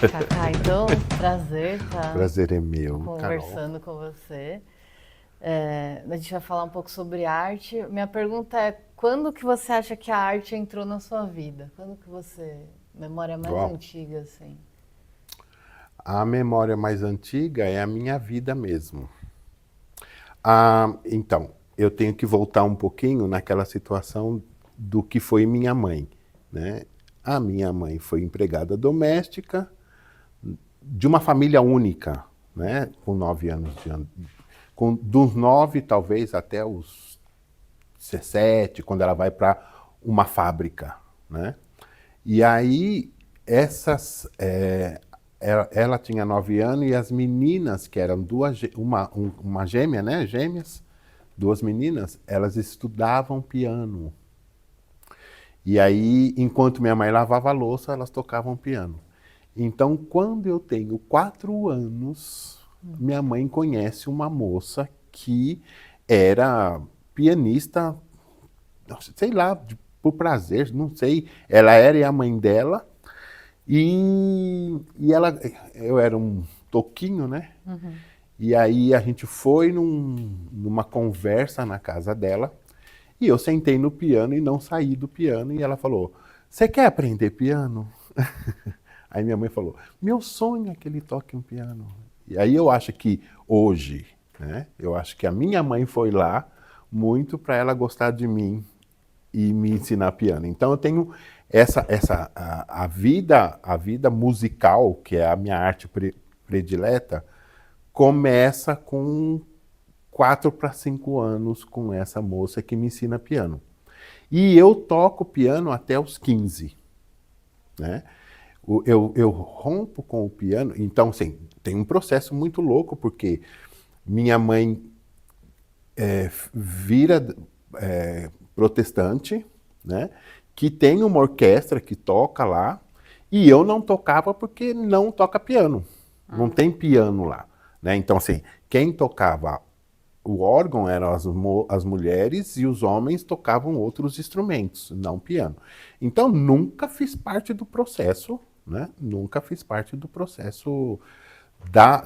Cacá, então, prazer estar Prazer é meu, Carol. conversando com você. A gente vai falar um pouco sobre arte. Minha pergunta é, quando que você acha que a arte entrou na sua vida? Quando que você... Memória mais Uau. antiga, assim. A memória mais antiga é a minha vida mesmo. Então, eu tenho que voltar um pouquinho naquela situação do que foi minha mãe, né? A minha mãe foi empregada doméstica de uma família única, né? Com 9 anos de ano. Dos 9, talvez, até os 17, quando ela vai para uma fábrica, né? E aí, ela tinha 9 anos e as meninas, que eram uma gêmea, né? Gêmeas, duas meninas, elas estudavam piano. E aí, enquanto minha mãe lavava a louça, elas tocavam piano. Então, quando eu tenho 4 anos, minha mãe conhece uma moça que era pianista, sei lá, por prazer, não sei. Ela era e a mãe dela. E eu era um toquinho, né? E aí a gente foi numa conversa na casa dela. E eu sentei no piano e não saí do piano. E ela falou: "Você quer aprender piano?" Aí minha mãe falou: "Meu sonho é que ele toque um piano." E aí eu acho que hoje, né? Eu acho que a minha mãe foi lá muito para ela gostar de mim e me ensinar piano. Então eu tenho a vida musical, que é a minha arte predileta, começa com 4 para 5 anos com essa moça que me ensina piano. E eu toco piano até os 15, né? Eu rompo com o piano, então, assim, tem um processo muito louco, porque minha mãe vira protestante, né? Que tem uma orquestra que toca lá, e eu não tocava porque não toca piano. Não tem piano lá, né? Então, assim, quem tocava o órgão eram as mulheres e os homens tocavam outros instrumentos, não piano. Então, nunca fiz parte do processo, né? Nunca fiz parte do processo da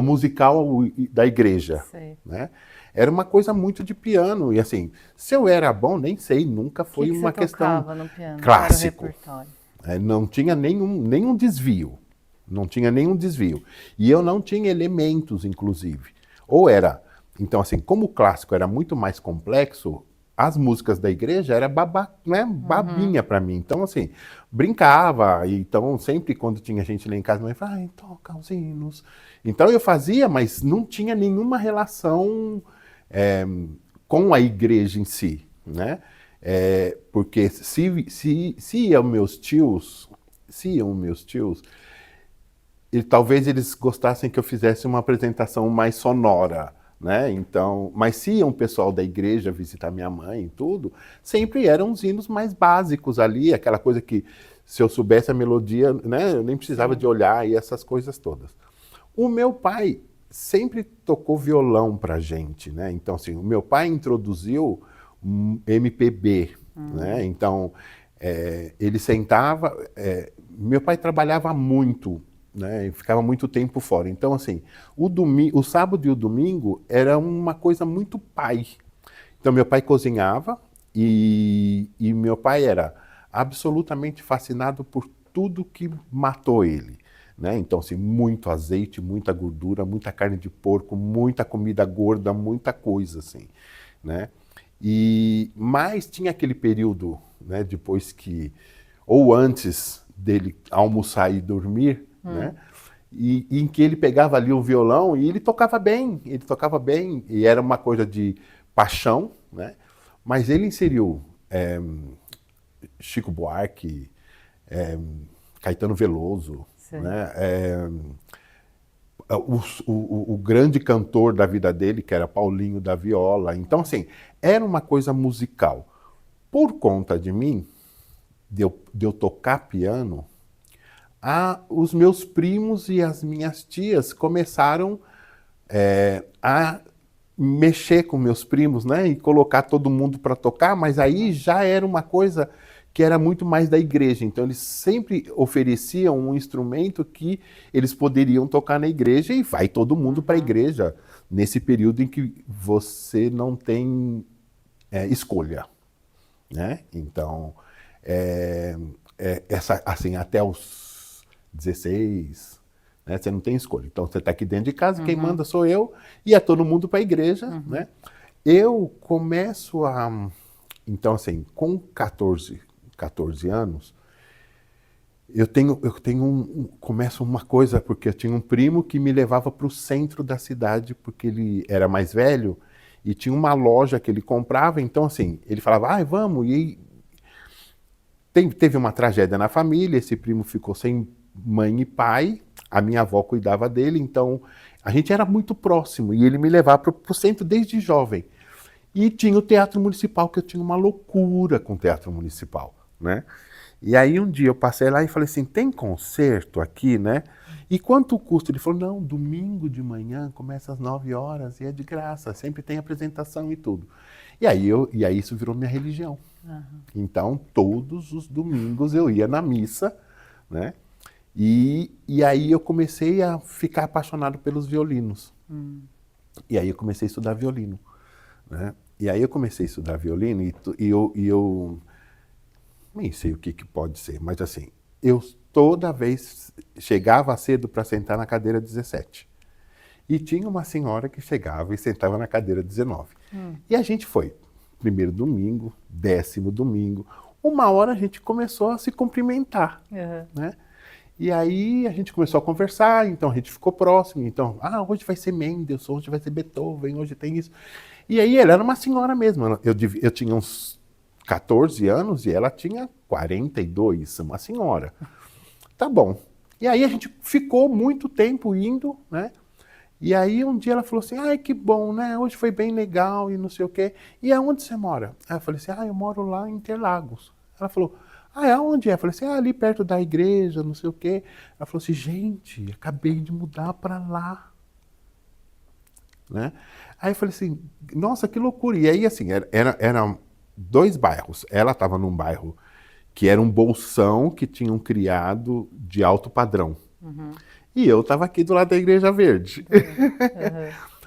musical da igreja, Sei. né? Era uma coisa muito de piano, e assim, se eu era bom, nem sei, nunca O que foi que você uma questão tocava no piano? Qual era o clássico. repertório? Não tinha nenhum desvio. Não tinha nenhum desvio. E eu não tinha elementos, inclusive. Ou era. Então, assim, como o clássico era muito mais complexo, as músicas da igreja era né, babinha para mim. Então, assim, brincava. Então, sempre quando tinha gente lá em casa, minha mãe falava: "Ai, toca os hinos." Então, eu fazia, mas não tinha nenhuma relação é, com a igreja em si, né? Porque se iam meus tios, e talvez eles gostassem que eu fizesse uma apresentação mais sonora, né? Então, mas se ia um pessoal da igreja visitar minha mãe e tudo, sempre eram os hinos mais básicos ali, aquela coisa que se eu soubesse a melodia, né, eu nem precisava Sim. de olhar e essas coisas todas. O meu pai sempre tocou violão pra gente, né? Então, assim, o meu pai introduziu MPB, né? Então, ele sentava. Meu pai trabalhava muito, né? E ficava muito tempo fora. Então, assim, o sábado e o domingo era uma coisa muito pai. Então, meu pai cozinhava e meu pai era absolutamente fascinado por tudo que matou ele. Né? Então, assim, muito azeite, muita gordura, muita carne de porco, muita comida gorda, muita coisa, assim, né? Mas tinha aquele período, né, depois ou antes dele almoçar e dormir, né? Em que ele pegava ali o violão e ele tocava bem, e era uma coisa de paixão, né? Mas ele inseriu Chico Buarque, é, Caetano Veloso, Sei. né? O grande cantor da vida dele, que era Paulinho da Viola. Então, assim, era uma coisa musical. Por conta de mim, de eu tocar piano, os meus primos e as minhas tias começaram a mexer com meus primos, né? E colocar todo mundo para tocar, mas aí já era uma coisa que era muito mais da igreja. Então, eles sempre ofereciam um instrumento que eles poderiam tocar na igreja e vai todo mundo para a igreja nesse período em que você não tem escolha, né? Então, assim, até os 16, né, você não tem escolha. Então, você está aqui dentro de casa, quem manda sou eu, e é todo mundo para a igreja, né? Eu começo a... Então, assim, com 14 anos, começo uma coisa, porque eu tinha um primo que me levava para o centro da cidade, porque ele era mais velho, e tinha uma loja que ele comprava, então, assim, ele falava, vamos, e teve uma tragédia na família, esse primo ficou sem mãe e pai, a minha avó cuidava dele, então a gente era muito próximo, e ele me levava para o centro desde jovem. E tinha o Teatro Municipal, que eu tinha uma loucura com o Teatro Municipal, né? E aí um dia eu passei lá e falei assim, tem concerto aqui, né? E quanto custa? Ele falou, não, domingo de manhã, começa às 9 horas e é de graça, sempre tem apresentação e tudo. E aí isso virou minha religião. Então, todos os domingos eu ia na missa, né? E aí eu comecei a ficar apaixonado pelos violinos. E aí eu comecei a estudar violino, né? E aí eu comecei a estudar violino e eu nem sei o que pode ser, mas assim, eu toda vez chegava cedo para sentar na cadeira 17. E tinha uma senhora que chegava e sentava na cadeira 19. E a gente foi, primeiro domingo, 10º domingo, 1 hora a gente começou a se cumprimentar, né? E aí a gente começou a conversar, então a gente ficou próximo, então, hoje vai ser Mendelssohn, hoje vai ser Beethoven, hoje tem isso. E aí ela era uma senhora mesmo, eu tinha uns 14 anos e ela tinha 42, uma senhora. Tá bom. E aí a gente ficou muito tempo indo, né? E aí um dia ela falou assim, ai que bom, né? Hoje foi bem legal e não sei o quê. E aonde você mora? Aí eu falei assim, eu moro lá em Interlagos. Ela falou, aonde é? Eu falei assim, ali perto da igreja, não sei o quê. Ela falou assim, gente, acabei de mudar para lá. Né? Aí eu falei assim, nossa, que loucura. E aí, assim, eram 2 bairros. Ela estava num bairro que era um bolsão que tinham criado de alto padrão. E eu estava aqui do lado da Igreja Verde.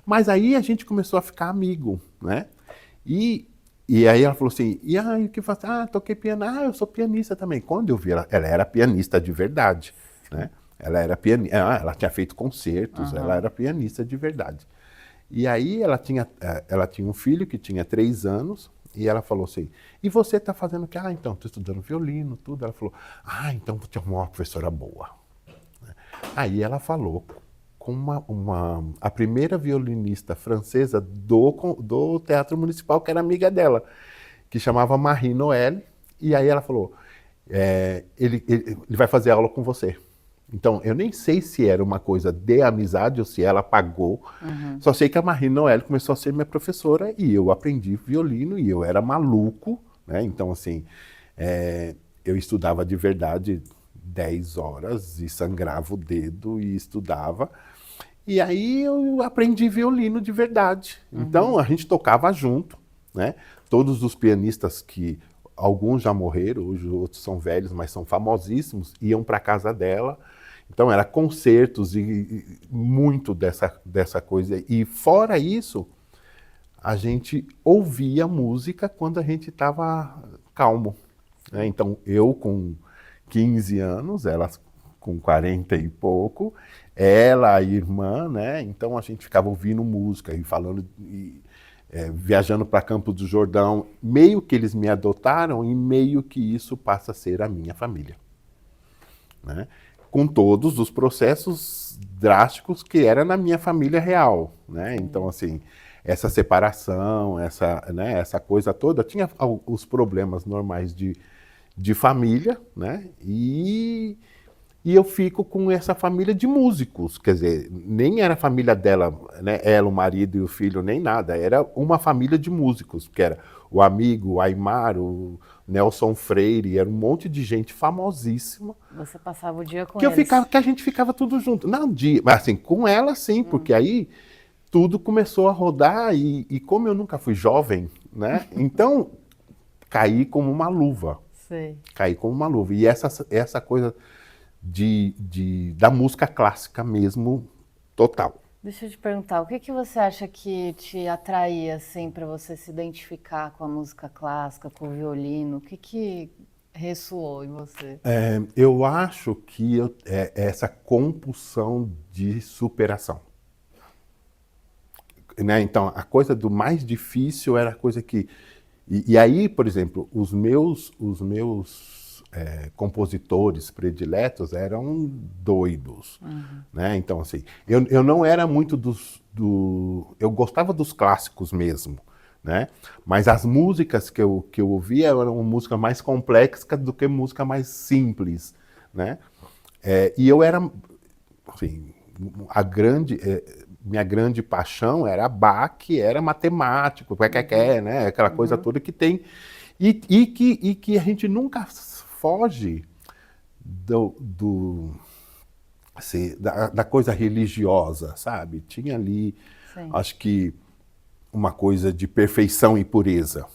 Mas aí a gente começou a ficar amigo, né? E aí ela falou assim, e aí o que faz? Toquei piano. Eu sou pianista também. Quando eu vi ela era pianista de verdade, né? Ela era pianista, ela tinha feito concertos, ela era pianista de verdade. E aí ela tinha um filho que tinha 3 anos, e ela falou assim, e você está fazendo o quê? Então, estou estudando violino, tudo. Ela falou, então vou ter uma professora boa. Aí ela falou com a primeira violinista francesa do Teatro Municipal, que era amiga dela, que chamava Marie Noël, e aí ela falou, ele vai fazer aula com você. Então, eu nem sei se era uma coisa de amizade ou se ela pagou. Só sei que a Marie Noël começou a ser minha professora e eu aprendi violino e eu era maluco, né? Então, assim, eu estudava de verdade 10 horas e sangrava o dedo e estudava. E aí eu aprendi violino de verdade. Então, a gente tocava junto, né? Todos os pianistas que... Alguns já morreram, hoje outros são velhos, mas são famosíssimos, iam para casa dela. Então, era concertos e muito dessa coisa. E fora isso, a gente ouvia música quando a gente estava calmo, né? Então, eu com 15 anos, ela com 40 e pouco, ela, a irmã, né? Então, a gente ficava ouvindo música e falando... viajando para Campos do Jordão, meio que eles me adotaram e meio que isso passa a ser a minha família, né? Com todos os processos drásticos que era na minha família real, né? Então, assim, essa separação, essa coisa toda, tinha os problemas normais de família, né? E eu fico com essa família de músicos, quer dizer, nem era a família dela, né, ela, o marido e o filho, nem nada, era uma família de músicos, que era o amigo, o Aimar, o Nelson Freire, era um monte de gente famosíssima. Você passava o dia com eles? Que a gente ficava tudo junto. Não, mas assim, com ela sim, porque aí tudo começou a rodar e como eu nunca fui jovem, né, então caí como uma luva. Sei. Caí como uma luva. E essa coisa da música clássica mesmo, total. Deixa eu te perguntar, o que que você acha que te atraía, assim, para você se identificar com a música clássica, com o violino? O que que ressoou em você? Eu acho que é essa compulsão de superação. Né? Então, a coisa do mais difícil era a coisa que... E aí, por exemplo, os meus compositores prediletos eram doidos. Né? Então, assim, eu não era muito eu gostava dos clássicos mesmo, né? Mas as músicas que eu ouvia eram músicas mais complexas do que música mais simples, né? E eu era, assim, minha grande paixão era Bach, era matemático, né? Aquela coisa toda que tem. E que a gente nunca foge assim, da coisa religiosa, sabe? Tinha ali, Sim. acho que, uma coisa de perfeição e pureza,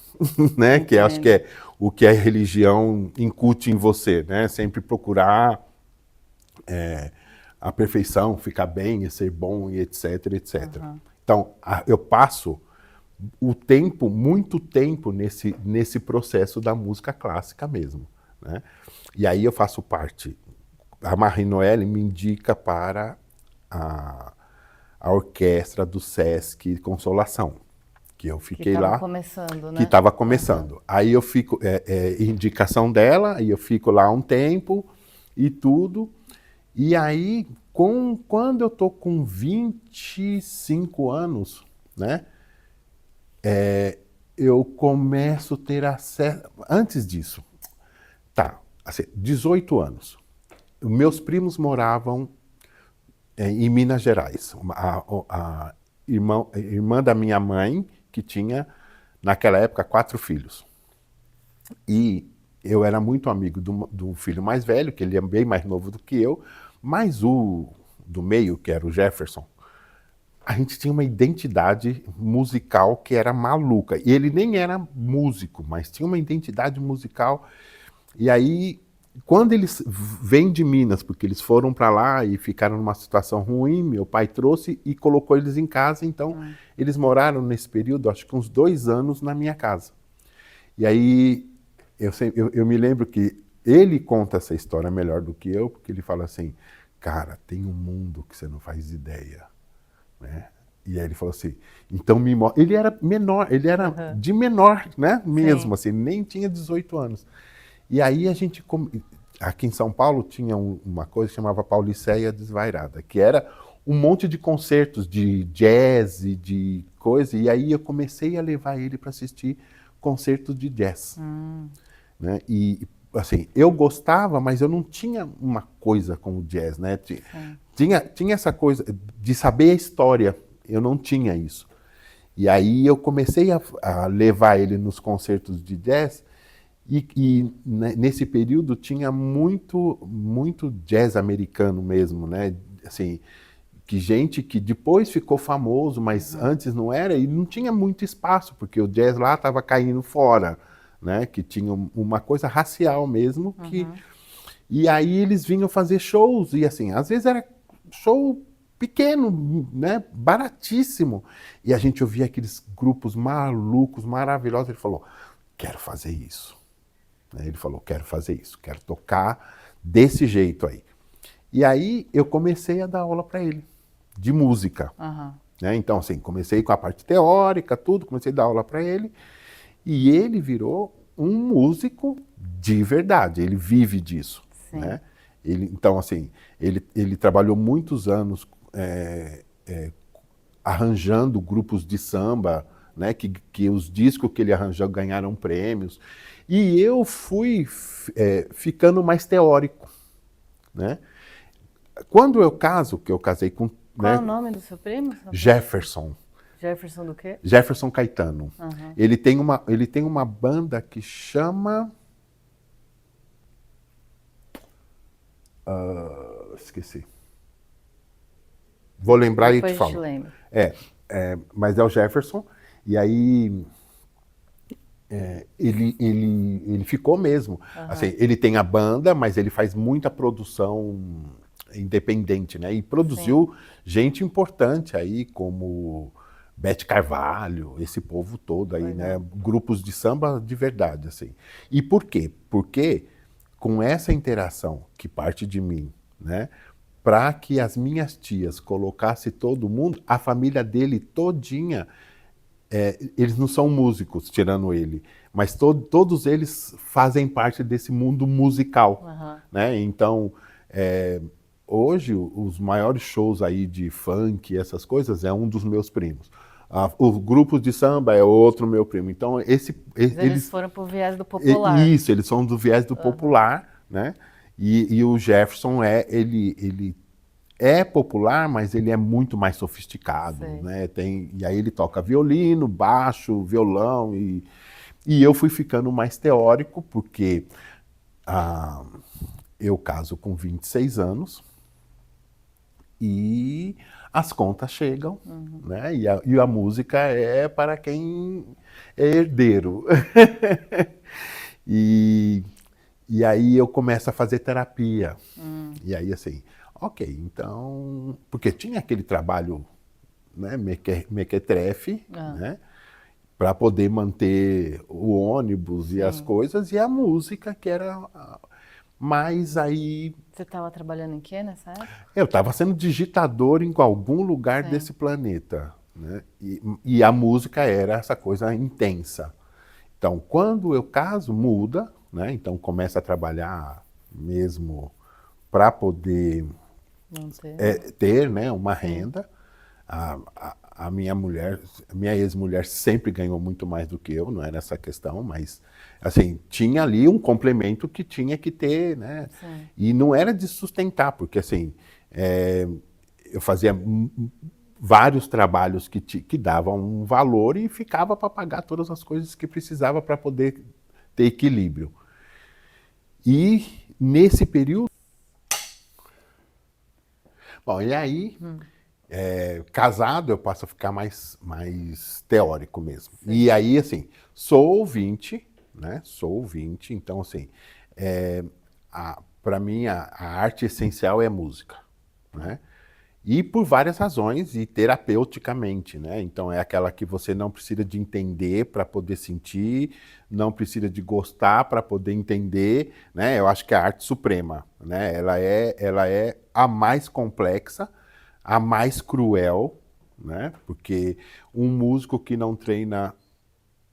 né? Que acho que é o que a religião incute em você, né? Sempre procurar a perfeição, ficar bem e ser bom e etc, etc. Então, eu passo muito tempo nesse processo da música clássica mesmo, né? E aí eu faço parte. A Marie Noelle me indica para a orquestra do Sesc Consolação, que eu fiquei Que tava lá, começando, né? que estava começando. Aí eu fico, indicação dela, e eu fico lá um tempo e tudo. E aí, quando eu tô com 25 anos, né? Eu começo a ter acesso... Antes disso, tá, assim, 18 anos. Meus primos moravam em Minas Gerais. A irmã da minha mãe, que tinha, naquela época, 4 filhos. E eu era muito amigo do filho mais velho, que ele é bem mais novo do que eu, mas o do meio, que era o Jefferson, a gente tinha uma identidade musical que era maluca. E ele nem era músico, mas tinha uma identidade musical. E aí, quando eles vêm de Minas, porque eles foram para lá e ficaram numa situação ruim, meu pai trouxe e colocou eles em casa. Então, eles moraram nesse período, acho que uns 2 anos, na minha casa. E aí, eu me lembro que ele conta essa história melhor do que eu, porque ele fala assim, cara, tem um mundo que você não faz ideia. Né? E aí ele falou assim, então me mostra. Ele era menor, ele era de menor, né? Mesmo, assim, nem tinha 18 anos. E aí a gente, aqui em São Paulo, tinha uma coisa que chamava Pauliceia Desvairada, que era um monte de concertos de jazz e de coisa, e aí eu comecei a levar ele para assistir concertos de jazz. Né? E, assim, eu gostava, mas eu não tinha uma coisa com o jazz, né? Tinha essa coisa de saber a história, eu não tinha isso. E aí eu comecei a levar ele nos concertos de jazz, e nesse período tinha muito jazz americano mesmo, né? Assim, que gente que depois ficou famoso, mas antes não era, e não tinha muito espaço, porque o jazz lá estava caindo fora, né? Que tinha uma coisa racial mesmo, e aí eles vinham fazer shows, e assim, às vezes era show pequeno, né? Baratíssimo. E a gente ouvia aqueles grupos malucos, maravilhosos. Ele falou, quero fazer isso. Ele falou, quero fazer isso, quero tocar desse jeito aí. E aí eu comecei a dar aula para ele, de música. Né? Então, assim, comecei com a parte teórica, tudo, comecei a dar aula para ele. E ele virou um músico de verdade, ele vive disso. Né? Então, assim, ele trabalhou muitos anos arranjando grupos de samba, né? Que os discos que ele arranjou ganharam prêmios. E eu fui ficando mais teórico. Né? Quando eu caso, que eu casei com... Qual é o nome do seu primo? Jefferson. Jefferson do quê? Jefferson Caetano. Ele tem uma banda que chama... esqueci. Vou lembrar Depois e te falo. te lembro. Mas é o Jefferson. E aí ele ficou mesmo. Assim, ele tem a banda, mas ele faz muita produção independente, né? E produziu gente importante aí, como Bete Carvalho, esse povo todo aí, né? Grupos de samba de verdade, assim. E por quê? Porque com essa interação que parte de mim, né? Para que as minhas tias colocassem todo mundo, a família dele todinha, eles não são músicos, tirando ele, mas todos eles fazem parte desse mundo musical, né? Então, hoje, os maiores shows aí de funk, essas coisas, é um dos meus primos. O grupo de samba é outro meu primo. Então, Mas eles foram pro viés do popular. Isso, eles são do viés do popular, né? E o Jefferson, ele é popular, mas ele é muito mais sofisticado, né? E aí ele toca violino, baixo, violão, e eu fui ficando mais teórico, porque eu caso com 26 anos e as contas chegam, né? E a música é para quem é herdeiro. E aí eu começo a fazer terapia. E aí assim, ok, então... Porque tinha aquele trabalho, né, mequetrefe, né? Para poder manter o ônibus e as coisas, e a música que era... Mas aí... Você estava trabalhando em quê nessa época? Eu estava sendo digitador em algum lugar desse planeta, né? E a música era essa coisa intensa. Então, quando eu caso, muda, né? Então, começa a trabalhar mesmo para poder ter, né, uma renda. A minha mulher, minha ex-mulher sempre ganhou muito mais do que eu, não era essa questão, mas assim, tinha ali um complemento que tinha que ter, né? E não era de sustentar, porque assim, eu fazia vários trabalhos que davam um valor e ficava para pagar todas as coisas que precisava para poder ter equilíbrio. E nesse período... Bom, e aí, casado, eu passo a ficar mais teórico mesmo. E aí, assim, sou ouvinte, né? Sou ouvinte, então, assim, para mim, a arte essencial é a música, né? E por várias razões, e terapeuticamente, né? Então é aquela que você não precisa de entender para poder sentir, não precisa de gostar para poder entender, né? Eu acho que é a arte suprema, né? Ela é a mais complexa, a mais cruel, né? Porque um músico que não treina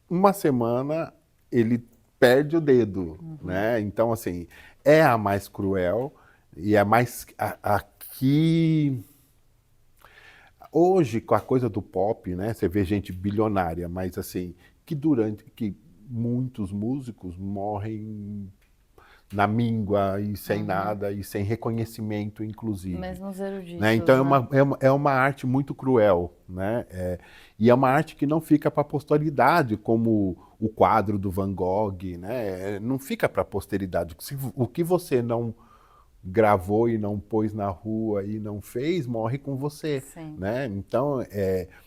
uma semana, ele perde o dedo, né? Então, assim, é a mais cruel e é mais a que... Hoje, com a coisa do pop, né, você vê gente bilionária, mas assim, que muitos músicos morrem na míngua e sem nada, e sem reconhecimento, inclusive. Mesmo os eruditos, né? Então é uma arte muito cruel, né? E é uma arte que não fica para a posteridade, como o quadro do Van Gogh, né? Não fica para a posteridade. O que você não gravou e não pôs na rua e não fez, morre com você, né? Então,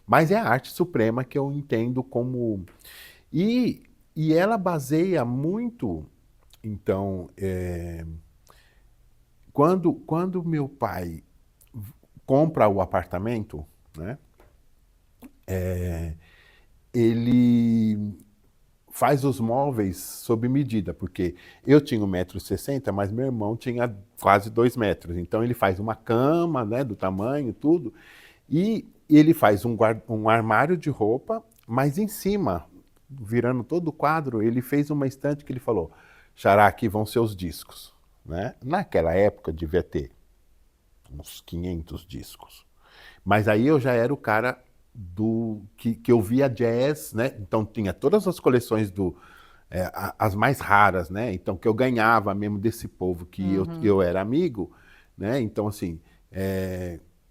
mas é a arte suprema que eu entendo como... E ela baseia muito, então, quando meu pai compra o apartamento, né? Ele faz os móveis sob medida, porque eu tinha 1,60 m, mas meu irmão tinha quase 2 metros. Então ele faz uma cama, né, do tamanho, tudo, e ele faz um armário de roupa, mas em cima, virando todo o quadro, ele fez uma estante que ele falou: Xará, aqui vão seus discos. Né? Naquela época devia ter uns 500 discos. Mas aí eu já era o cara que eu via jazz, né? Então tinha todas as coleções as mais raras, né? Então que eu ganhava mesmo desse povo que eu era amigo, né? Então assim,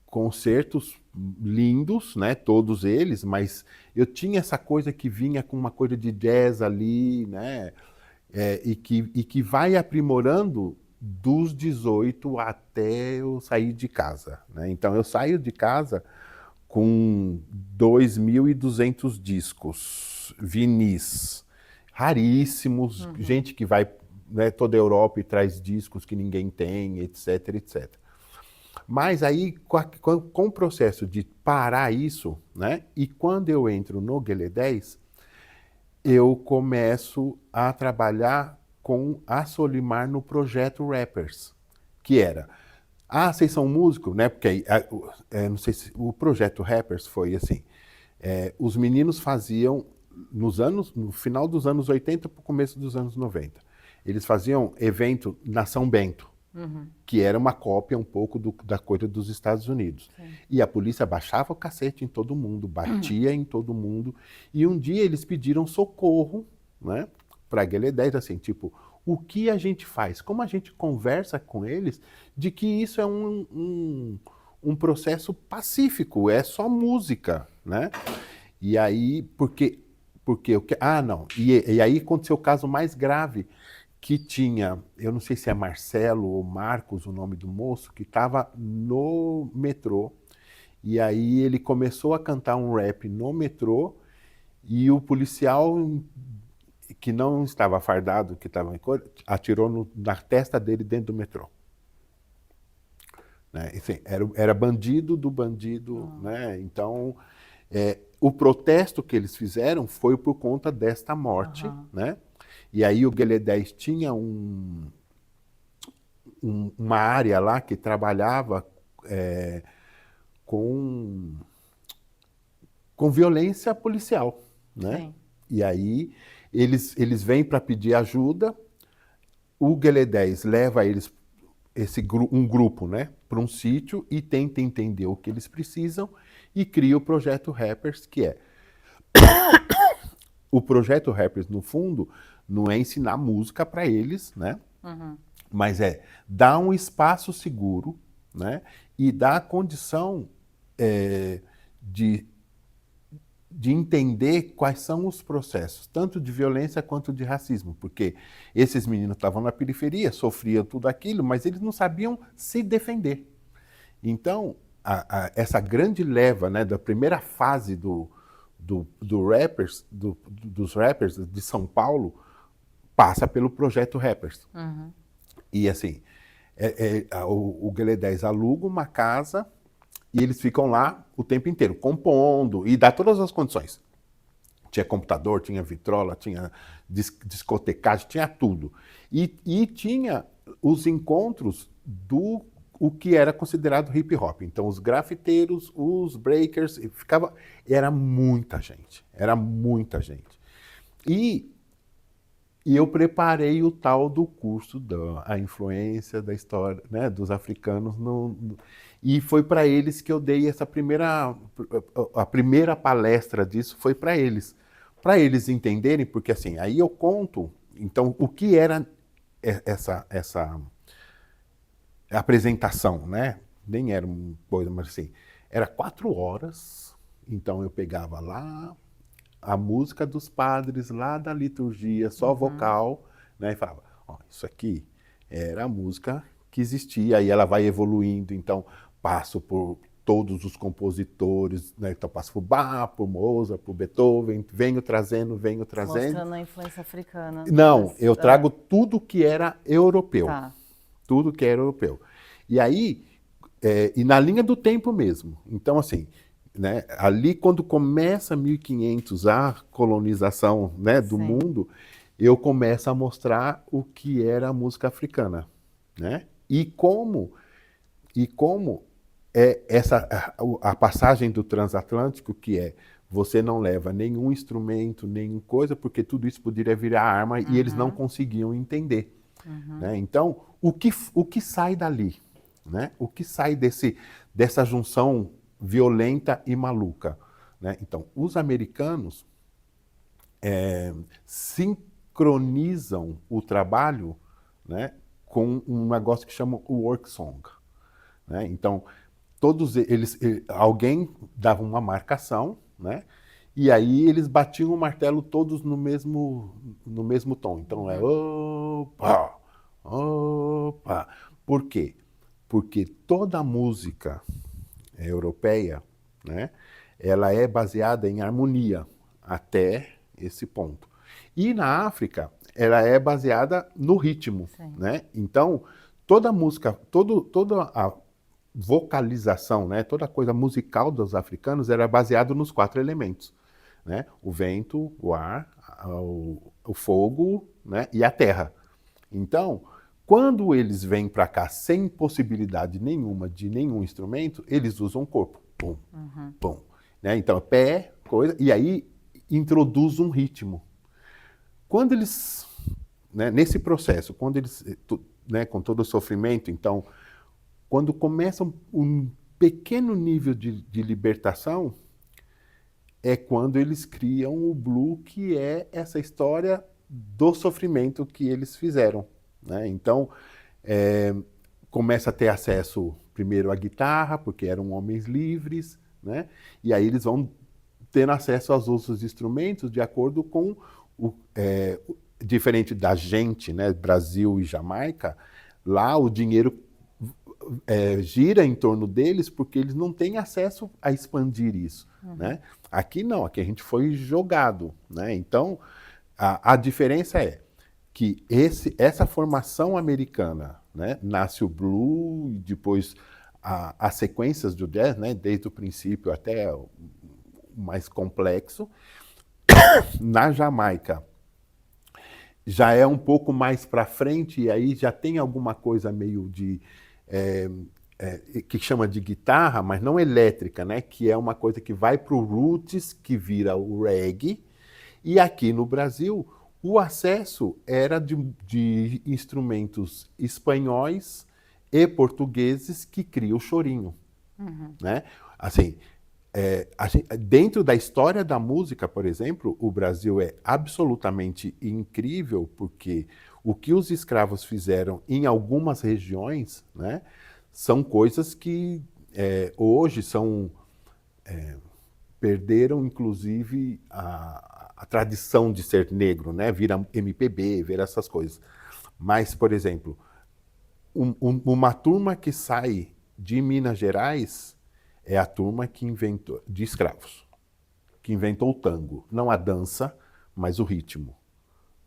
concertos lindos, né? Todos eles, mas eu tinha essa coisa que vinha com uma coisa de jazz ali, né? E que vai aprimorando dos 18 até eu sair de casa, né? Então eu saio de casa com 2.200 discos, vinis, raríssimos, gente que vai, né, toda a Europa e traz discos que ninguém tem, etc, etc. Mas aí, com o processo de parar isso, né, e quando eu entro no Guelé 10, eu começo a trabalhar com a Solimar no projeto Rappers, que era, vocês são músicos, né? Porque aí, não sei se o projeto Rappers foi assim, os meninos faziam no final dos anos 80 para o começo dos anos 90, eles faziam evento na São Bento, que era uma cópia um pouco da coisa dos Estados Unidos. Sim. E a polícia baixava o cacete em todo mundo, batia em todo mundo. E um dia eles pediram socorro, né, para a Guelé 10, assim, tipo, o que a gente faz? Como a gente conversa com eles de que isso é um processo pacífico, é só música, né? E aí, não, e aí aconteceu o caso mais grave, que tinha, eu não sei se é Marcelo ou Marcos o nome do moço, que estava no metrô, e aí ele começou a cantar um rap no metrô, e o policial, que não estava fardado, que estava em cor, atirou na testa dele dentro do metrô. Né? Assim, era bandido do bandido, né? Então, o protesto que eles fizeram foi por conta desta morte, né? E aí o Guelé 10 tinha uma área lá que trabalhava com violência policial, né? Sim. E aí eles vêm para pedir ajuda, o Guelé 10 leva eles, um grupo, né, para um sítio e tenta entender o que eles precisam e cria o projeto Rappers, que é o projeto Rappers, no fundo, não é ensinar música para eles, né? Mas é dar um espaço seguro, né? E dar a condição de entender quais são os processos, tanto de violência quanto de racismo, porque esses meninos estavam na periferia, sofriam tudo aquilo, mas eles não sabiam se defender. Então, essa grande leva, né, da primeira fase dos rappers de São Paulo, passa pelo projeto Rappers. E assim, o Guelé 10 aluga uma casa e eles ficam lá o tempo inteiro, compondo, e dá todas as condições. Tinha computador, tinha vitrola, tinha discotecagem, tinha tudo. E tinha os encontros o que era considerado hip hop. Então, os grafiteiros, os breakers, era muita gente. E eu preparei o tal do curso da influência da história, né, dos africanos e foi para eles que eu dei a primeira palestra disso foi para eles entenderem, porque assim, aí eu conto, então, o que era essa apresentação, né? Nem era uma coisa, mas assim, era 4 horas, então eu pegava lá a música dos padres lá da liturgia, só vocal, né? E falava, isso aqui era a música que existia, aí ela vai evoluindo, então passo por todos os compositores, né? Então passo por Bach, por Mozart, por Beethoven, venho trazendo. Mostrando a influência africana. Não, eu trago tudo que era europeu. Tá. Tudo que era europeu. E aí, e na linha do tempo mesmo. Então, assim, né, ali quando começa 1500 a colonização, né, do mundo, eu começo a mostrar o que era a música africana, né? E como a passagem do transatlântico, que você não leva nenhum instrumento, nenhuma coisa, porque tudo isso poderia virar arma e eles não conseguiam entender. Né? Então, o que sai dali? Né? O que sai dessa junção violenta e maluca? Né? Então, os americanos sincronizam o trabalho, né, com um negócio que chama o work song. Né? Então, alguém dava uma marcação, né? E aí eles batiam o martelo todos no mesmo tom. Então opa, opa. Por quê? Porque toda a música europeia, né, ela é baseada em harmonia até esse ponto. E na África, ela é baseada no ritmo, Sim. né? Então, toda a música, toda a vocalização, né? Toda a coisa musical dos africanos era baseado nos 4 elementos, né? O vento, o ar, o fogo, né? E a terra. Então, quando eles vêm para cá sem possibilidade nenhuma de nenhum instrumento, eles usam o corpo. Pum, pum. Né? Então, pé, coisa, e aí introduz um ritmo. Quando eles, né, nesse processo, quando eles, né, com todo o sofrimento, então, quando começa um pequeno nível de libertação, é quando eles criam o Blue, que é essa história do sofrimento que eles fizeram. Né? Então, começa a ter acesso primeiro à guitarra, porque eram homens livres, né? E aí eles vão tendo acesso aos outros instrumentos de acordo com diferente da gente, né? Brasil e Jamaica, lá o dinheiro gira em torno deles porque eles não têm acesso a expandir isso, né? Aqui não, aqui a gente foi jogado, né? Então, a diferença é que essa formação americana, né, nasce o blues, e depois as sequências do jazz, né, desde o princípio até o mais complexo. Na Jamaica já é um pouco mais para frente e aí já tem alguma coisa meio de que chama de guitarra, mas não elétrica, né, que é uma coisa que vai para o roots, que vira o reggae. E aqui no Brasil o acesso era de instrumentos espanhóis e portugueses que criam o chorinho. Né? Assim, dentro da história da música, por exemplo, o Brasil é absolutamente incrível porque o que os escravos fizeram em algumas regiões, né, são coisas que hoje são... perderam, inclusive, a tradição de ser negro, né? Vira MPB, vira essas coisas. Mas, por exemplo, uma turma que sai de Minas Gerais é a turma que inventou, de escravos, que inventou o tango. Não a dança, mas o ritmo.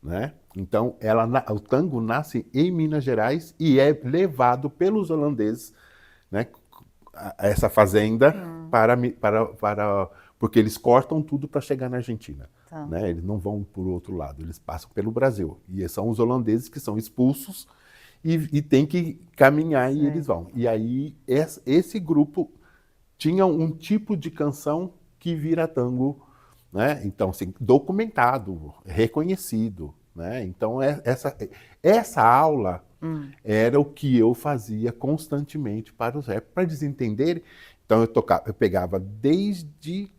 Né? Então, o tango nasce em Minas Gerais e é levado pelos holandeses, né, a essa fazenda porque eles cortam tudo para chegar na Argentina. Tá. Né? Eles não vão por outro lado, eles passam pelo Brasil. E são os holandeses que são expulsos e tem que caminhar e eles vão. E aí esse grupo tinha um tipo de canção que vira tango, né? Então, assim, documentado, reconhecido. Né? Então, essa aula era o que eu fazia constantemente para os rap, para eles entenderem. Então, eu pegava desde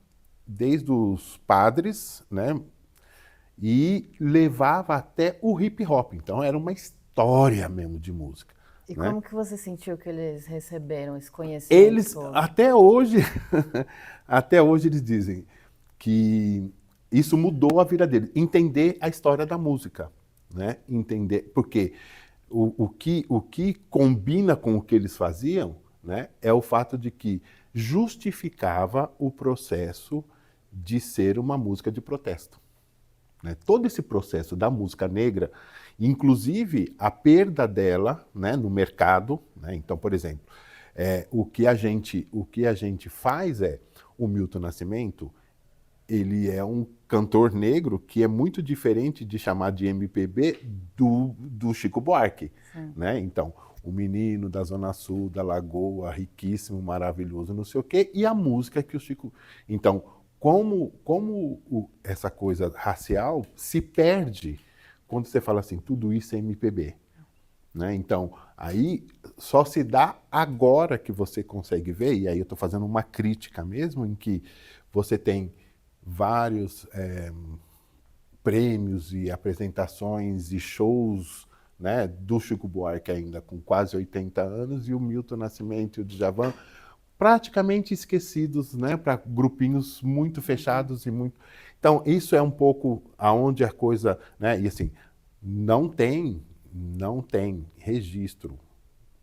os padres, né? E levava até o hip hop. Então, era uma história mesmo de música. E né? como que você sentiu que eles receberam esse conhecimento Eles, todo? até hoje, até hoje eles dizem que isso mudou a vida deles. Entender a história da música, né? Entender, porque o que combina com o que eles faziam, né, é o fato de que justificava o processo de ser uma música de protesto. Né? Todo esse processo da música negra, inclusive a perda dela, né, no mercado, né? Então, por exemplo, o que a gente faz o Milton Nascimento, ele é um cantor negro que é muito diferente de chamar de MPB do Chico Buarque. Né? Então, o menino da Zona Sul, da Lagoa, riquíssimo, maravilhoso, não sei o quê, e a música que o Chico... Então, como essa coisa racial se perde quando você fala assim, tudo isso é MPB. Né? Então, aí só se dá agora que você consegue ver, e aí eu estou fazendo uma crítica mesmo, em que você tem vários prêmios e apresentações e shows, né, do Chico Buarque ainda com quase 80 anos e o Milton Nascimento e o Djavan praticamente esquecidos, né, para grupinhos muito fechados e muito... Então, isso é um pouco aonde a coisa... Né, e assim, não tem registro,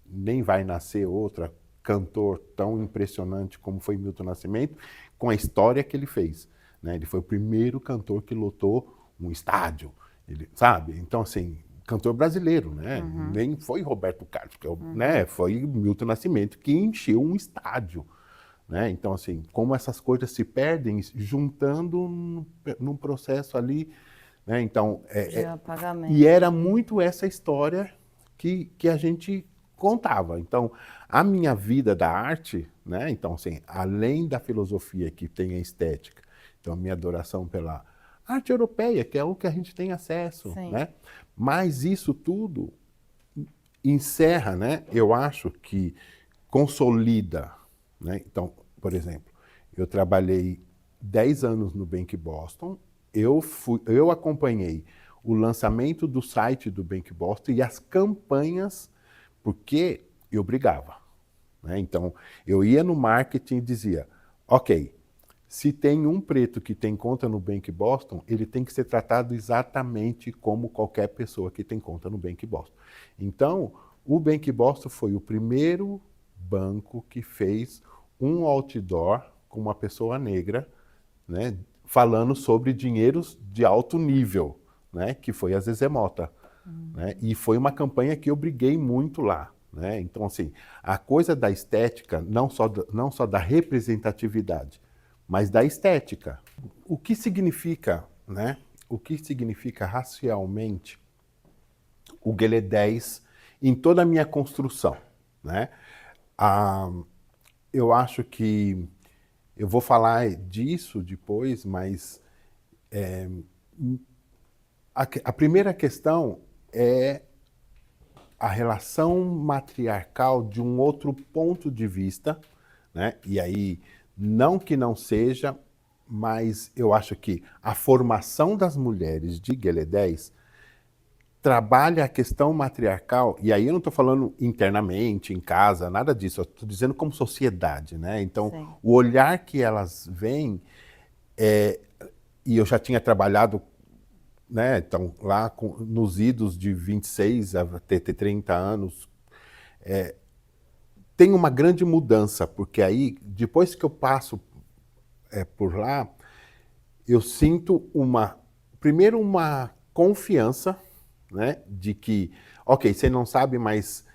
nem vai nascer outra cantor tão impressionante como foi Milton Nascimento, com a história que ele fez. Né? Ele foi o primeiro cantor que lotou um estádio, ele, sabe? Então, assim, cantor brasileiro, né? Nem foi Roberto Carlos, porque, né? Foi Milton Nascimento que encheu um estádio, né? Então, assim, como essas coisas se perdem juntando num processo ali, né? Então, De apagamento. e era muito essa história que a gente contava. Então, a minha vida da arte, né? Então, assim, além da filosofia que tem a estética, então a minha adoração pela arte europeia, que é o que a gente tem acesso, Sim. né? Mas isso tudo encerra, né? Eu acho que consolida, né? Então, por exemplo, eu trabalhei 10 anos no Bank Boston, eu acompanhei o lançamento do site do Bank Boston e as campanhas, porque eu brigava, né? Então, eu ia no marketing e dizia, ok, se tem um preto que tem conta no Bank Boston, ele tem que ser tratado exatamente como qualquer pessoa que tem conta no Bank Boston. Então, o Bank Boston foi o primeiro banco que fez um outdoor com uma pessoa negra, né, falando sobre dinheiros de alto nível, né, que foi a Zezé Mota. Né, e foi uma campanha que eu briguei muito lá. Né? Então, assim, a coisa da estética, não só da representatividade, mas da estética. O que significa, né? O que significa racialmente o Guelé 10 em toda a minha construção, né? Eu acho que eu vou falar disso depois, mas a primeira questão é a relação matriarcal de um outro ponto de vista, né? E aí, não que não seja, mas eu acho que a formação das mulheres de Guelé 10 trabalha a questão matriarcal, e aí eu não estou falando internamente, em casa, nada disso, eu estou dizendo como sociedade, né? Então, Sim. o olhar que elas veem, e eu já tinha trabalhado, né, então, lá nos idos de 26 a ter 30 anos, tem uma grande mudança, porque aí, depois que eu passo por lá, eu sinto primeiro uma confiança, né, de que, ok, você não sabe, mas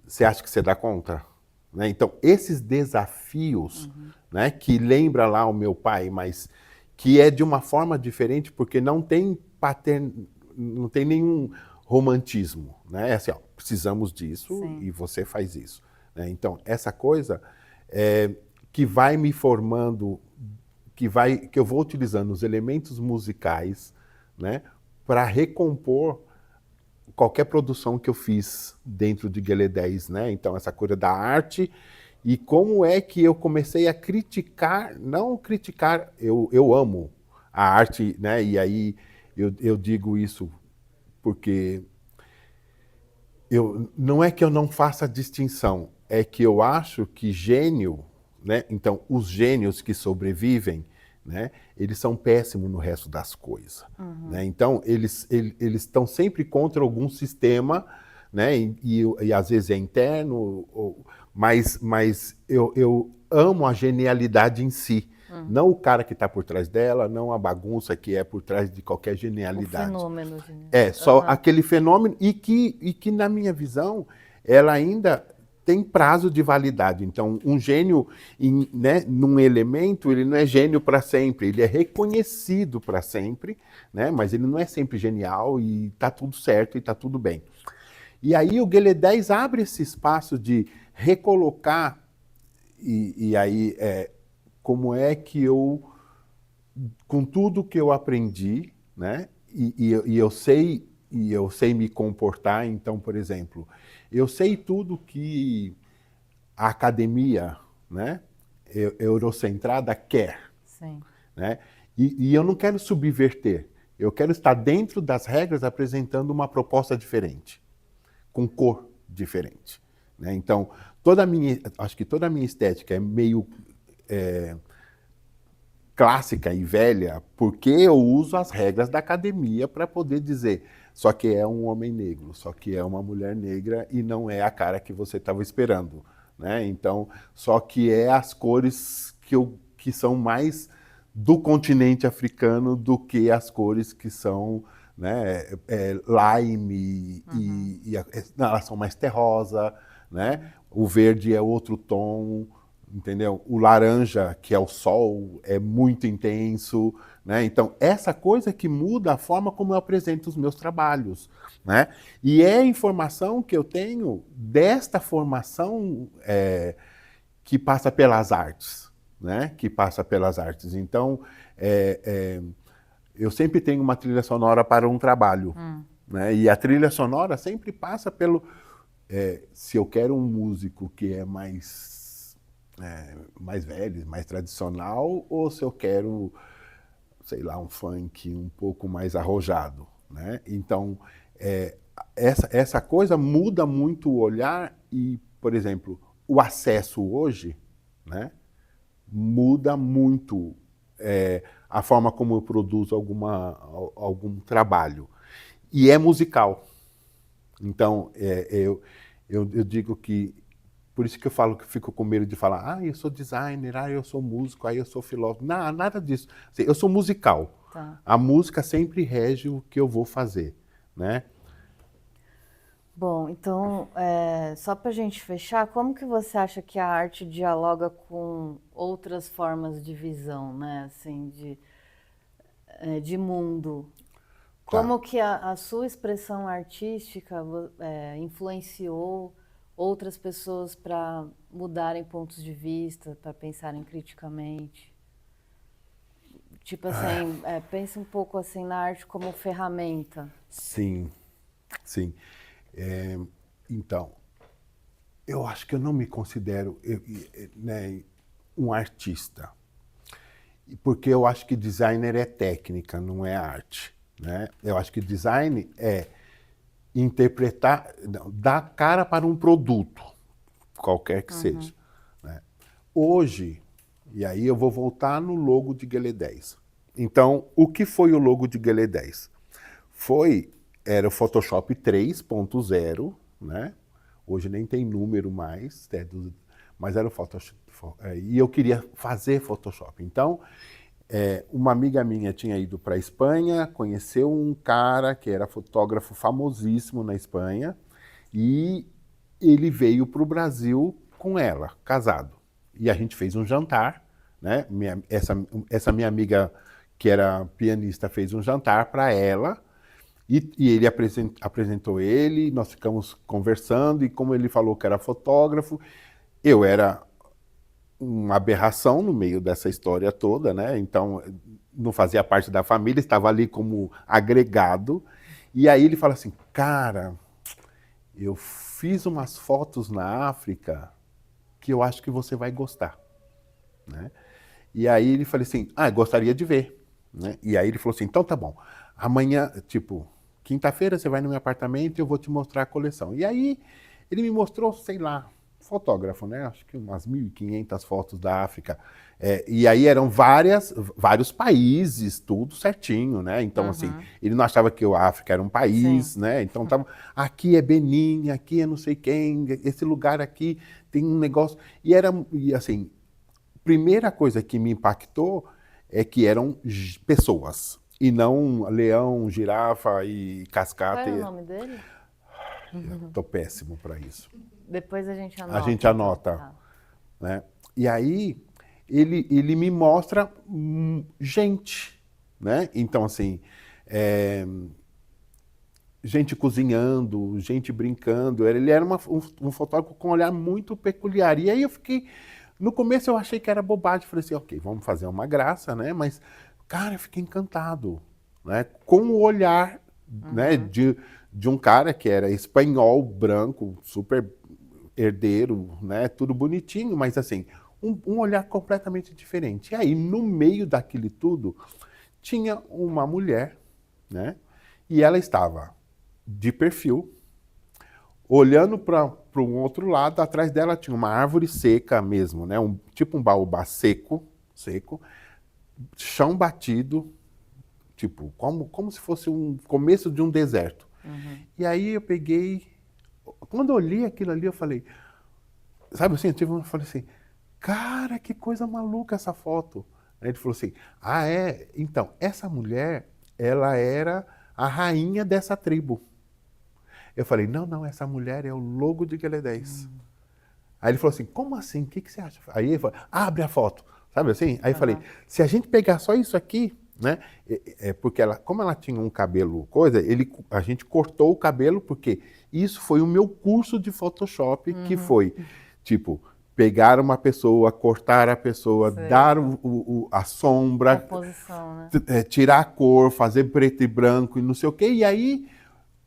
você acha que você dá conta? Né? Então, esses desafios, né, que lembra lá o meu pai, mas que é de uma forma diferente, porque não tem não tem nenhum romantismo, né? É assim, ó, precisamos disso. Sim. E você faz isso. Né? Então, essa coisa que vai me formando, que eu vou utilizando os elementos musicais, né, para recompor qualquer produção que eu fiz dentro de Guelé 10, né? Então, essa coisa da arte e como é que eu comecei a criticar, não criticar, eu amo a arte, né? E aí eu digo isso porque não é que eu não faça distinção, é que eu acho que gênio, né? Então, os gênios que sobrevivem, né, eles são péssimos no resto das coisas. Né? Então, eles estão sempre contra algum sistema, né? E às vezes é interno, mas eu amo a genialidade em si. Não o cara que está por trás dela, não a bagunça que é por trás de qualquer genialidade. O fenômeno. Só aquele fenômeno e que, na minha visão, ela ainda tem prazo de validade. Então, um gênio, né, num elemento, ele não é gênio para sempre, ele é reconhecido para sempre, né, mas ele não é sempre genial e está tudo certo e está tudo bem. E aí o Guelé 10 abre esse espaço de recolocar, e aí como é que eu, com tudo que eu aprendi, né, e eu sei me comportar, então, por exemplo, eu sei tudo que a academia, né, eurocentrada quer. Sim. Né? E eu não quero subverter, eu quero estar dentro das regras apresentando uma proposta diferente, com cor diferente. Né? Então, acho que toda a minha estética é meio clássica e velha, porque eu uso as regras da academia para poder dizer, só que é um homem negro, só que é uma mulher negra e não é a cara que você estava esperando. Né? Então, só que é as cores que são mais do continente africano do que as cores que são, né, lime não, elas são mais terrosa, né? O verde é outro tom, entendeu? O laranja, que é o sol, é muito intenso, né? Então, essa coisa que muda a forma como eu apresento os meus trabalhos, né? E é a informação que eu tenho desta formação que passa pelas artes, né? Que passa pelas artes. Então, eu sempre tenho uma trilha sonora para um trabalho, né? E a trilha sonora sempre passa pelo... se eu quero um músico que é mais velho, mais tradicional, ou se eu quero, sei lá, um funk um pouco mais arrojado, né? Então, essa coisa muda muito o olhar e, por exemplo, o acesso hoje, né, muda muito a forma como eu produzo algum trabalho. E é musical. Então, eu digo que, por isso que eu falo que fico com medo de falar, eu sou designer, eu sou músico, eu sou filósofo. Não, nada disso. Eu sou musical. Tá. A música sempre rege o que eu vou fazer, né? Bom, então, só para a gente fechar, como que você acha que a arte dialoga com outras formas de visão, né? Assim, de mundo? Como que a sua expressão artística influenciou outras pessoas para mudarem pontos de vista, para pensarem criticamente? Tipo assim, pense um pouco assim na arte como ferramenta. Sim, sim. Então, eu acho que eu não me considero né, um artista, porque eu acho que designer é técnica, não é arte, né? Eu acho que design é interpretar, dar cara para um produto, qualquer que seja, né? Hoje, e aí eu vou voltar no logo de Guelé 10. Então, o que foi o logo de Guelé 10? Era o Photoshop 3.0, né? Hoje nem tem número mais, mas era o Photoshop. E eu queria fazer Photoshop. Então, uma amiga minha tinha ido para a Espanha, conheceu um cara que era fotógrafo famosíssimo na Espanha, e ele veio para o Brasil com ela, casado. E a gente fez um jantar, né? Essa minha amiga, que era pianista, fez um jantar para ela, e ele apresentou ele, nós ficamos conversando, e como ele falou que era fotógrafo, eu era uma aberração no meio dessa história toda, né? Então, não fazia parte da família, estava ali como agregado. E aí ele fala assim, cara, eu fiz umas fotos na África que eu acho que você vai gostar, né? E aí ele falou assim, gostaria de ver, né? E aí ele falou assim, então tá bom, amanhã, tipo, quinta-feira você vai no meu apartamento e eu vou te mostrar a coleção. E aí ele me mostrou, sei lá, fotógrafo, né? Acho que umas 1.500 fotos da África. E aí eram vários países, tudo certinho, né? Então, assim, ele não achava que a África era um país, né? Então, aqui é Benin, aqui é não sei quem, esse lugar aqui tem um negócio. E assim, primeira coisa que me impactou é que eram pessoas, e não leão, girafa e cascata. Qual era o nome dele? Estou péssimo para isso. Depois a gente anota. A gente anota. Então. Né? E aí ele me mostra gente, né? Então, assim, gente cozinhando, gente brincando. Ele era um fotógrafo com um olhar muito peculiar. E aí eu fiquei... No começo eu achei que era bobagem. Falei assim, ok, vamos fazer uma graça, né? Mas, cara, eu fiquei encantado, né? Com o olhar, né? De um cara que era espanhol, branco, super herdeiro, né? Tudo bonitinho, mas assim, um olhar completamente diferente. E aí, no meio daquilo tudo, tinha uma mulher, né? E ela estava de perfil, olhando para um outro lado. Atrás dela tinha uma árvore seca mesmo, né? Tipo um baobá seco, chão batido, tipo, como se fosse um começo de um deserto. E aí eu peguei, quando eu li aquilo ali, eu falei, sabe assim, eu falei assim, cara, que coisa maluca essa foto, Aí ele falou assim, ah, é? Então, essa mulher, ela era a rainha dessa tribo. Eu falei, não, não, essa mulher é o logo de Guiné-10. Aí ele falou assim, como assim? O que você acha? Aí ele falou, abre a foto. Sabe assim? Aí eu falei, se a gente pegar só isso aqui, né? Porque ela, como ela tinha um cabelo coisa, a gente cortou o cabelo porque isso foi o meu curso de Photoshop, que foi, tipo, pegar uma pessoa, cortar a pessoa, Sei. dar a sombra, Composição, né? tirar a cor, fazer preto e branco e não sei o quê. E aí,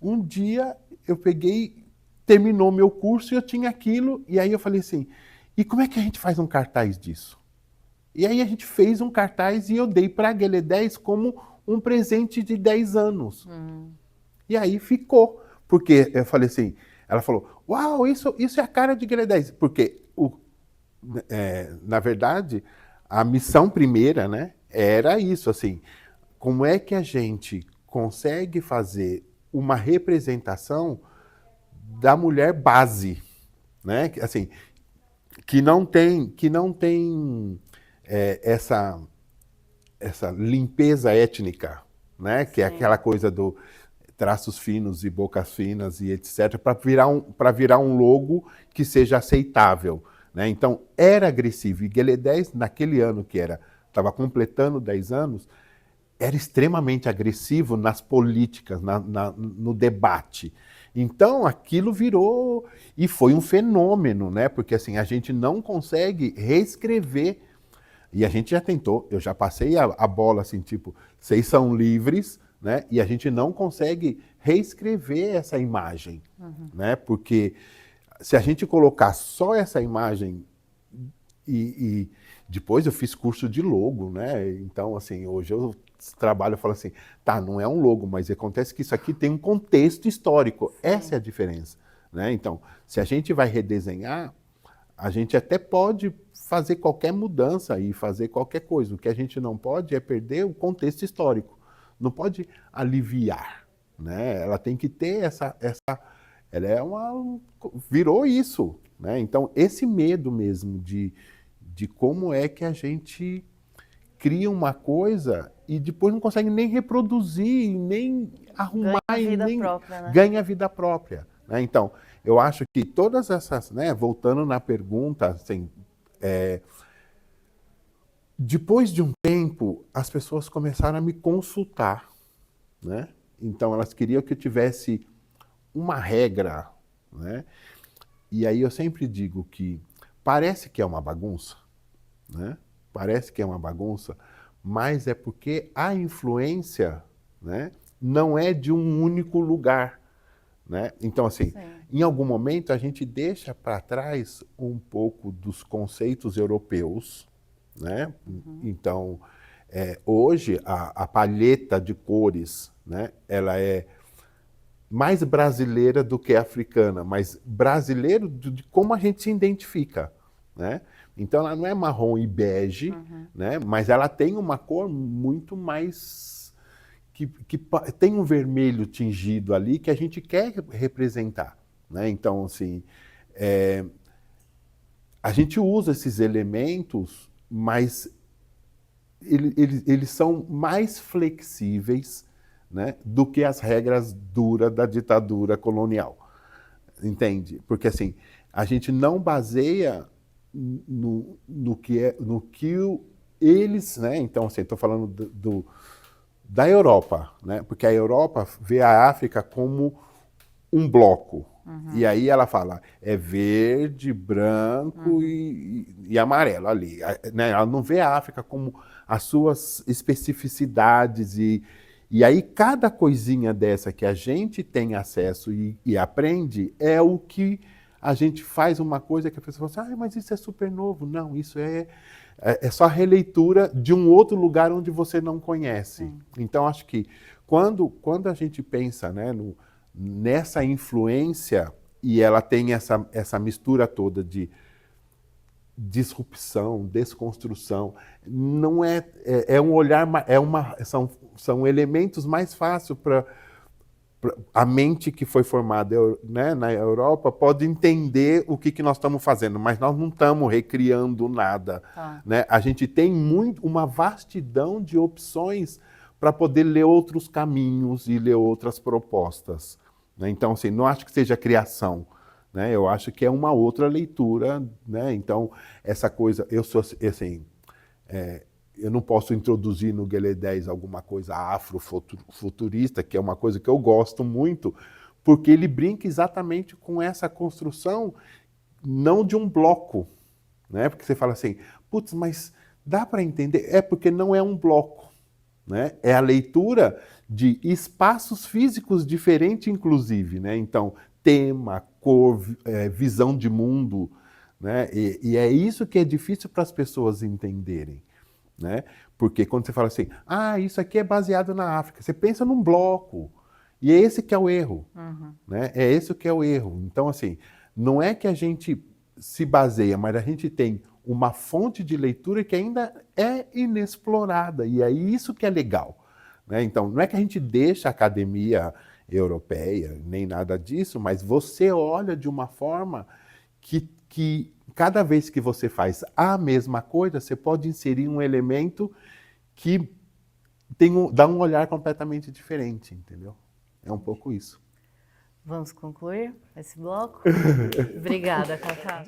um dia, eu peguei, terminou meu curso e eu tinha aquilo. E aí eu falei assim, e como é que a gente faz um cartaz disso? E aí a gente fez um cartaz e eu dei para a Guiné-10 como um presente de 10 anos. E aí ficou. Porque eu falei assim, ela falou, uau, isso é a cara de Guiné-10. Porque, na verdade, a missão primeira, né, era isso, assim, como é que a gente consegue fazer uma representação da mulher base, né? Assim, que não tem essa limpeza étnica, né? Que é aquela coisa do traços finos e bocas finas e etc, para virar um logo que seja aceitável, né? Então, era agressivo. E Guiné-10, naquele ano que estava completando 10 anos, era extremamente agressivo nas políticas, no debate. Então, aquilo virou e foi um fenômeno, né? Porque assim, a gente não consegue reescrever. E a gente já tentou, eu já passei a bola assim, tipo, vocês são livres, né? E a gente não consegue reescrever essa imagem, né? Porque se a gente colocar só essa imagem e depois eu fiz curso de logo, né? Então, assim, hoje eu trabalho e falo assim, tá, não é um logo, mas acontece que isso aqui tem um contexto histórico. Essa é a diferença, né? Então, se a gente vai redesenhar, a gente até pode fazer qualquer mudança e fazer qualquer coisa. O que a gente não pode é perder o contexto histórico. Não pode aliviar, né? Ela tem que ter ela é virou isso, né? Então, esse medo mesmo de como é que a gente cria uma coisa e depois não consegue nem reproduzir, nem arrumar, Ganha vida nem própria, né? ganha vida própria, né? Então, eu acho que todas essas, né, voltando na pergunta, assim, depois de um tempo, as pessoas começaram a me consultar, né? Então, elas queriam que eu tivesse uma regra, né? E aí eu sempre digo que parece que é uma bagunça, né? Parece que é uma bagunça, mas é porque a influência, né, não é de um único lugar, né? Então, assim, em algum momento a gente deixa para trás um pouco dos conceitos europeus, né? Então, hoje a palheta de cores, né, ela é mais brasileira do que africana, mas brasileiro de como a gente se identifica, né? Então ela não é marrom e bege, né? Mas ela tem uma cor muito mais que tem um vermelho tingido ali que a gente quer representar, né? Então assim, a gente usa esses elementos, mas eles são mais flexíveis, né, do que as regras duras da ditadura colonial. Entende? Porque assim, a gente não baseia no que eles, né? Então, assim, estou falando da Europa, né? Porque a Europa vê a África como um bloco. E aí ela fala, é verde, branco e amarelo ali. Né? Ela não vê a África como as suas especificidades e aí cada coisinha dessa que a gente tem acesso e aprende é o que a gente faz uma coisa que a pessoa fala assim, mas isso é super novo. Não, isso é só releitura de um outro lugar onde você não conhece. Então, acho que quando a gente pensa, né, nessa influência e ela tem essa mistura toda de disrupção, desconstrução, não é um olhar, são elementos mais fáceis A mente que foi formada, né, na Europa pode entender o que nós estamos fazendo, mas nós não estamos recriando nada. Tá. Né? A gente tem uma vastidão de opções para poder ler outros caminhos e ler outras propostas. Né? Então, assim, não acho que seja criação. Né? Eu acho que é uma outra leitura. Né? Então, essa coisa, eu sou assim, eu não posso introduzir no Guelé 10 alguma coisa afrofuturista, que é uma coisa que eu gosto muito, porque ele brinca exatamente com essa construção, não de um bloco. Né? Porque você fala assim, putz, mas dá para entender? É porque não é um bloco. Né? É a leitura de espaços físicos diferentes, inclusive. Né? Então, tema, cor, visão de mundo. Né? E é isso que é difícil para as pessoas entenderem. Né? Porque quando você fala assim, isso aqui é baseado na África, você pensa num bloco. E é esse que é o erro. Uhum. Né? É esse que é o erro. Então, assim, não é que a gente se baseia, mas a gente tem uma fonte de leitura que ainda é inexplorada. E é isso que é legal. Né? Então, não é que a gente deixa a academia europeia, nem nada disso, mas você olha de uma forma que cada vez que você faz a mesma coisa, você pode inserir um elemento que dá um olhar completamente diferente, entendeu? É um pouco isso. Vamos concluir esse bloco? Obrigada, Cacá.